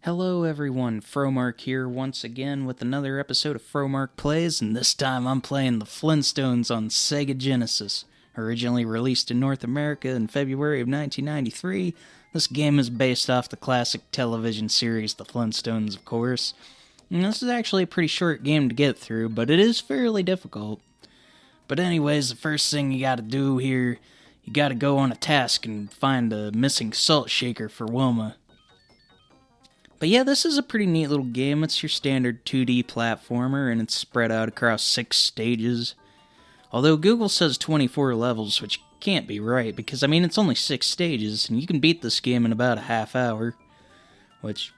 Hello everyone, Fromark here once again with another episode of Fromark Plays, and this time I'm playing the Flintstones on Sega Genesis. Originally released in North America in February of 1993, this game is based off the classic television series The Flintstones, of course. And this is actually a pretty short game to get through, but it is fairly difficult. But anyways, the first thing you gotta do here, you gotta go on a task and find a missing salt shaker for Wilma. But yeah, this is a pretty neat little game. It's your standard 2D platformer, and it's spread out across 6 stages. Although Google says 24 levels, which can't be right, because, it's only 6 stages, and you can beat this game in about a half hour. Which,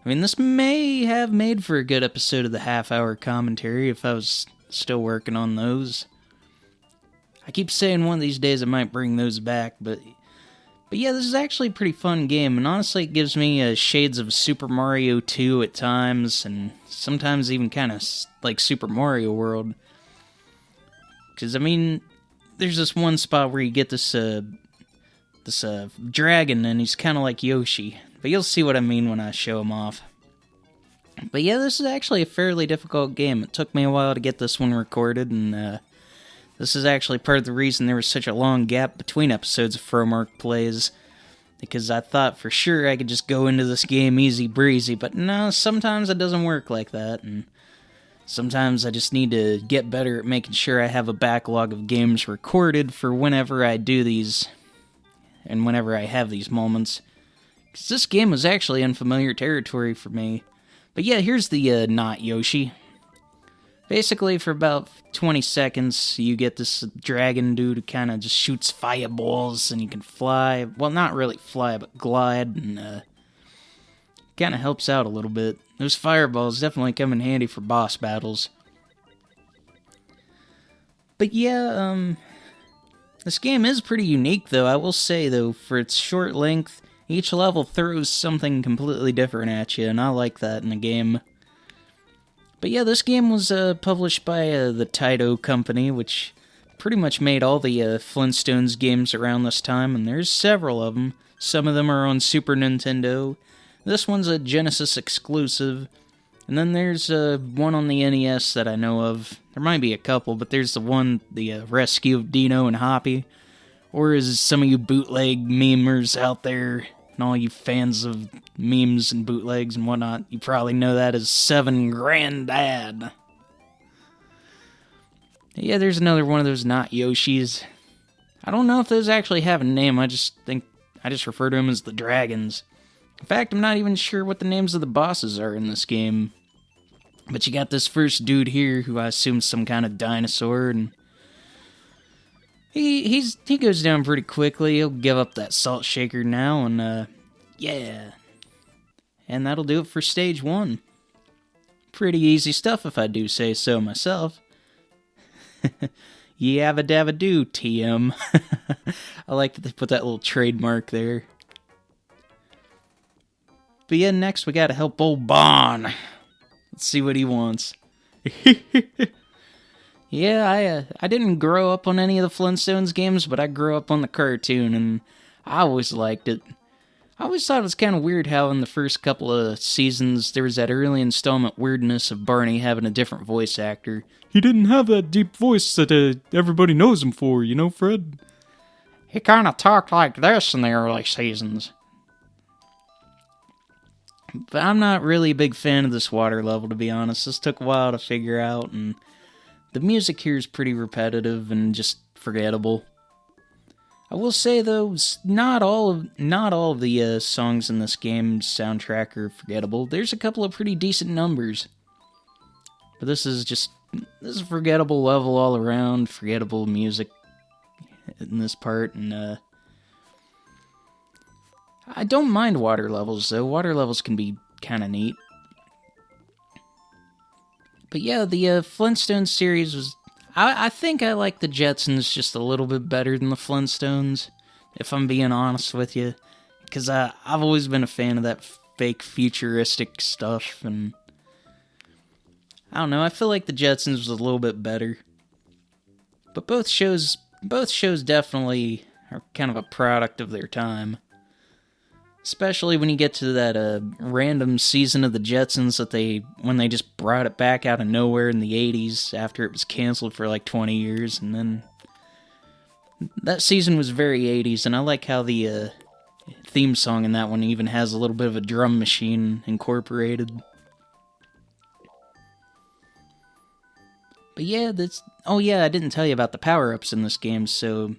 this may have made for a good episode of the half-hour commentary if I was still working on those. I keep saying one of these days I might bring those back, but yeah, this is actually a pretty fun game, and honestly it gives me shades of Super Mario 2 at times, and sometimes even kind of like Super Mario World. Because, there's this one spot where you get this dragon, and he's kind of like Yoshi. But you'll see what I mean when I show him off. But yeah, this is actually a fairly difficult game. It took me a while to get this one recorded, and this is actually part of the reason there was such a long gap between episodes of Fromark Plays, because I thought for sure I could just go into this game easy breezy, but no, sometimes it doesn't work like that, and sometimes I just need to get better at making sure I have a backlog of games recorded for whenever I do these, and whenever I have these moments, because this game was actually unfamiliar territory for me. But yeah, here's the not Yoshi. Basically, for about 20 seconds, you get this dragon dude who kind of just shoots fireballs, and you can fly. Well, not really fly, but glide, and kind of helps out a little bit. Those fireballs definitely come in handy for boss battles. But yeah, this game is pretty unique, though. I will say, though, for its short length, each level throws something completely different at you, and I like that in a game. But yeah, this game was published by the Taito Company, which pretty much made all the Flintstones games around this time, and there's several of them. Some of them are on Super Nintendo. This one's a Genesis exclusive. And then there's one on the NES that I know of. There might be a couple, but there's the Rescue of Dino and Hoppy. Or as some of you bootleg memers out there, and all you fans of memes and bootlegs and whatnot, you probably know that as Seven Granddad. Yeah, there's another one of those not Yoshis. I don't know if those actually have a name, I just refer to them as the dragons. In fact, I'm not even sure what the names of the bosses are in this game. But you got this first dude here who I assume is some kind of dinosaur, and he goes down pretty quickly. He'll give up that salt shaker now, and yeah. And that'll do it for stage 1. Pretty easy stuff if I do say so myself. Yabba dabba doo, TM. I like that they put that little trademark there. But yeah, next we gotta help old Bon. Let's see what he wants. Yeah, I didn't grow up on any of the Flintstones games, but I grew up on the cartoon, and I always liked it. I always thought it was kind of weird how in the first couple of seasons there was that early installment weirdness of Barney having a different voice actor. He didn't have that deep voice that everybody knows him for, you know, Fred? He kind of talked like this in the early seasons. But I'm not really a big fan of this water level, to be honest. This took a while to figure out, and the music here is pretty repetitive and just forgettable. I will say, though, not all of the songs in this game's soundtrack are forgettable. There's a couple of pretty decent numbers. But this is a forgettable level all around, forgettable music in this part, and I don't mind water levels, though. Water levels can be kind of neat. But yeah, the Flintstones series was... I think I like the Jetsons just a little bit better than the Flintstones, if I'm being honest with you. Because I've always been a fan of that fake futuristic stuff, and I don't know, I feel like the Jetsons was a little bit better. But both shows definitely are kind of a product of their time. Especially when you get to that random season of the Jetsons when they just brought it back out of nowhere in the 80s after it was canceled for like 20 years. And then that season was very 80s, and I like how the theme song in that one even has a little bit of a drum machine incorporated. But yeah, I didn't tell you about the power-ups in this game. So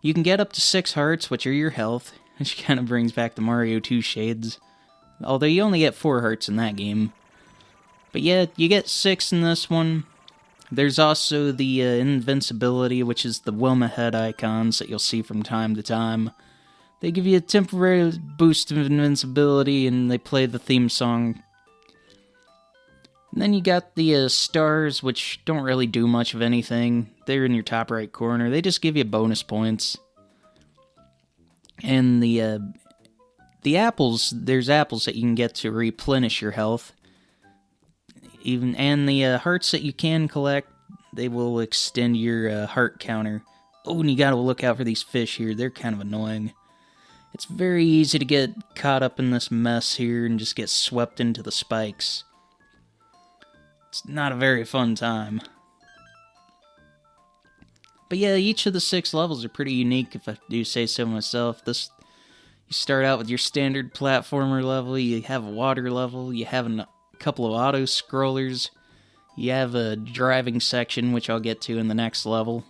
you can get up to 6 hearts, which are your health, which kind of brings back the Mario 2 shades. Although you only get 4 hearts in that game. But yeah, you get 6 in this one. There's also the invincibility, which is the Wilma head icons that you'll see from time to time. They give you a temporary boost of invincibility, and they play the theme song. And then you got the stars, which don't really do much of anything. They're in your top right corner. They just give you bonus points. And the apples, there's apples that you can get to replenish your health. And the hearts that you can collect, they will extend your heart counter. Oh, and you gotta look out for these fish here. They're kind of annoying. It's very easy to get caught up in this mess here and just get swept into the spikes. It's not a very fun time. But yeah, each of the 6 levels are pretty unique, if I do say so myself. You start out with your standard platformer level, you have a water level, you have a couple of auto-scrollers, you have a driving section, which I'll get to in the next level.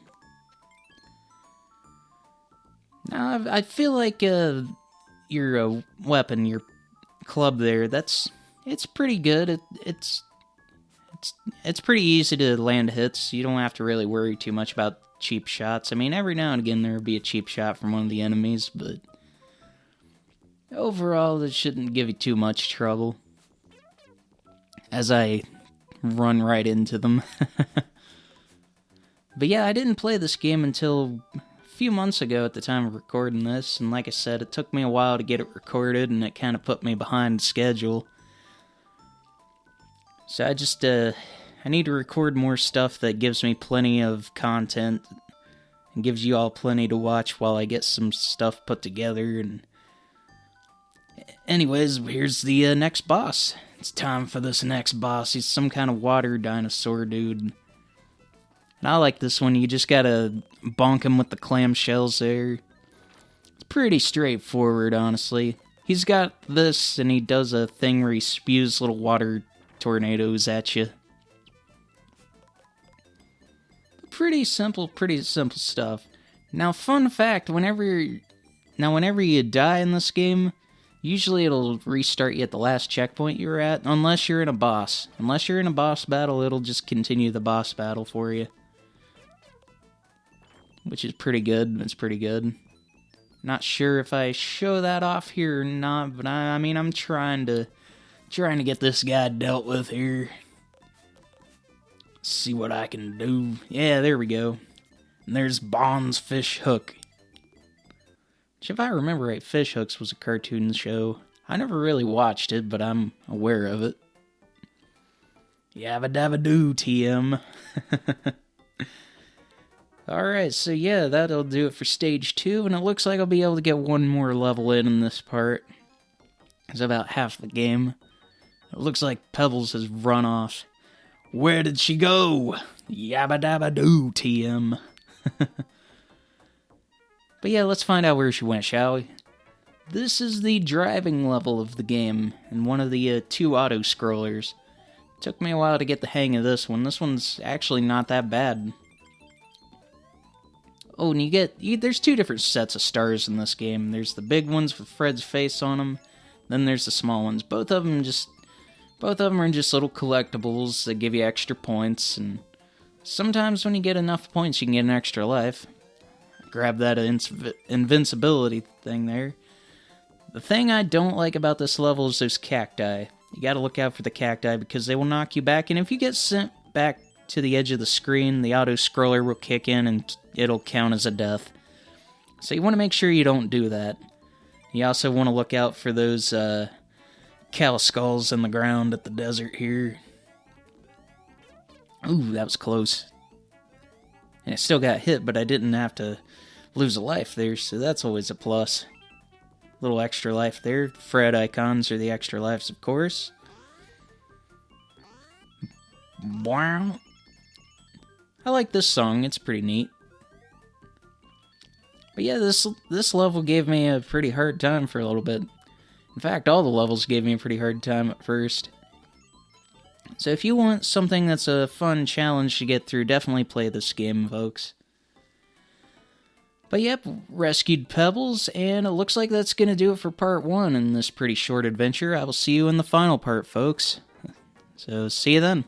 Now, I feel like your weapon, your club there, it's pretty good. It's pretty easy to land hits. You don't have to really worry too much about cheap shots. I mean, every now and again there will be a cheap shot from one of the enemies, but overall it shouldn't give you too much trouble. As I run right into them. But yeah, I didn't play this game until a few months ago at the time of recording this, and like I said, it took me a while to get it recorded, and it kind of put me behind schedule. So I need to record more stuff that gives me plenty of content and gives you all plenty to watch while I get some stuff put together. And anyways, here's the next boss. It's time for this next boss. He's some kind of water dinosaur dude. And I like this one. You just gotta bonk him with the clamshells there. It's pretty straightforward, honestly. He's got this, and he does a thing where he spews little water tornadoes at you. Pretty simple stuff. Now, fun fact, whenever you die in this game, usually it'll restart you at the last checkpoint you were at, unless you're in a boss. Unless you're in a boss battle, it'll just continue the boss battle for you. Which is pretty good. It's pretty good. Not sure if I show that off here or not, but I mean, I'm trying to get this guy dealt with here. See what I can do. Yeah, there we go. And there's Bond's Fish Hook. Which, if I remember right, Fish Hooks was a cartoon show. I never really watched it, but I'm aware of it. Yabba dabba doo, TM. Alright, so yeah, that'll do it for stage 2, and it looks like I'll be able to get one more level in this part. It's about half the game. It looks like Pebbles has run off. Where did she go? Yabba dabba doo, TM. But yeah, let's find out where she went, shall we? This is the driving level of the game, and one of the 2 auto-scrollers. Took me a while to get the hang of this one. This one's actually not that bad. Oh, and there's 2 different sets of stars in this game. There's the big ones with Fred's face on them, then there's the small ones. Both of them are just little collectibles that give you extra points, and sometimes when you get enough points, you can get an extra life. Grab that invincibility thing there. The thing I don't like about this level is those cacti. You gotta look out for the cacti because they will knock you back, and if you get sent back to the edge of the screen, the auto-scroller will kick in and it'll count as a death. So you want to make sure you don't do that. You also want to look out for those cow skulls in the ground at the desert here. Ooh, that was close. And I still got hit, but I didn't have to lose a life there, so that's always a plus. Little extra life there. Fred icons are the extra lives, of course. Wow. I like this song, it's pretty neat. But yeah, this level gave me a pretty hard time for a little bit. In fact, all the levels gave me a pretty hard time at first. So if you want something that's a fun challenge to get through, definitely play this game, folks. But yep, rescued Pebbles, and it looks like that's going to do it for part 1 in this pretty short adventure. I will see you in the final part, folks. So see you then.